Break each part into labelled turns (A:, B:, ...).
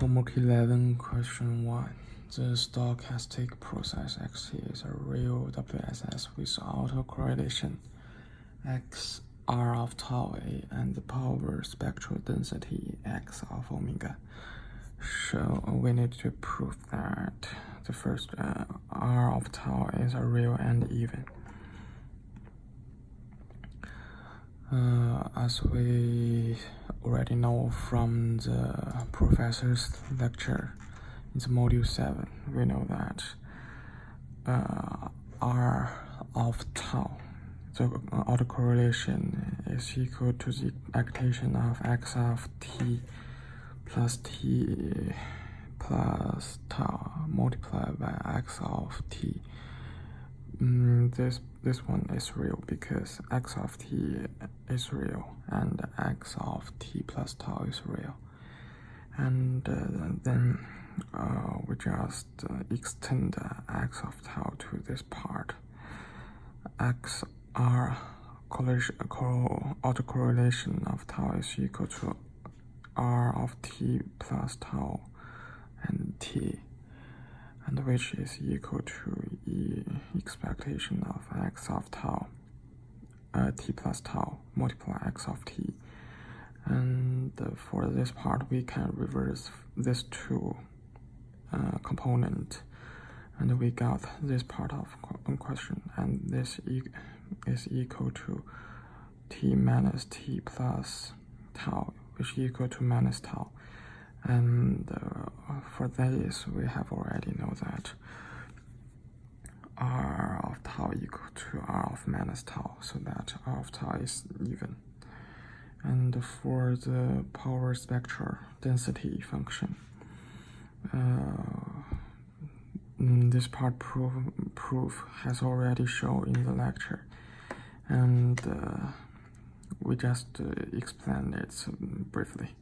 A: Homework 11, question 1. The stochastic process Xt is a real WSS with autocorrelation x r of tau A and the power spectral density x of omega. So we need to prove that the first r of tau is a real and even. As we already know from the professor's lecture in the module 7, we know that r of tau, the autocorrelation is equal to the expectation of x of t plus tau multiplied by x of t. This one is real because x of t is real and x of t plus tau is real. And then we just extend x of tau to this part. X r autocorrelation of tau is equal to r of t plus tau and t, and which is equal to expectation of x of tau, t plus tau multiply x of t. And for this part, we can reverse this two component, and we got this part of question, and this is equal to t minus t plus tau, which is equal to minus tau. And for this, we have already know that r of tau equal to r of minus tau, so that r of tau is even. And for the power spectral density function, this part proof has already shown in the lecture, and we just explained it briefly.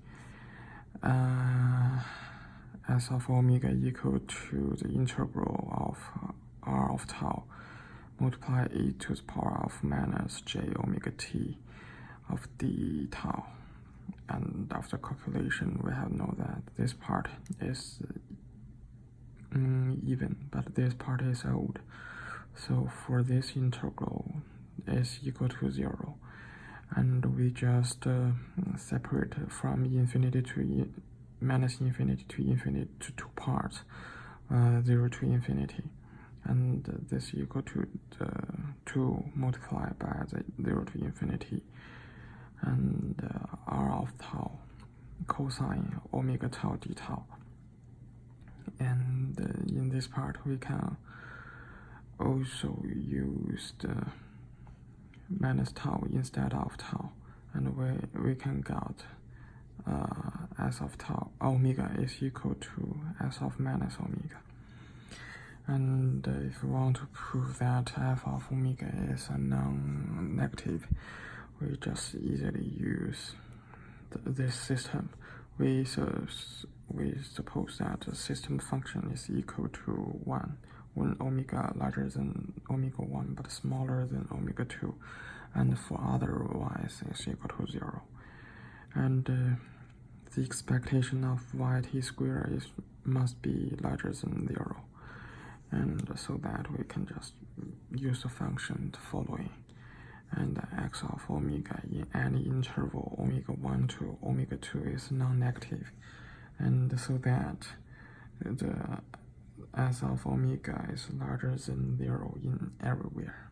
A: S of omega equal to the integral of r of tau multiply e to the power of minus j omega t of d tau. And after calculation, we have know that this part is even, but this part is odd. So for this integral is equal to 0, and we just separate from infinity to minus infinity to infinity to two parts, 0 to infinity, and this equal to the 2 multiplied by the 0 to infinity, and r of tau cosine omega tau d tau. And in this part, we can also use the minus tau instead of tau, and we can get s of tau omega is equal to s of minus omega. And if we want to prove that f of omega is a non-negative, we just easily use this system. We suppose that the system function is equal to 1 when omega larger than omega 1 but smaller than omega 2, and for otherwise is equal to 0. And the expectation of yt squared must be larger than 0, and so that we can just use the function following, and x of omega in any interval omega 1 to omega 2 is non-negative, and so that the s of omega is larger than 0 in everywhere.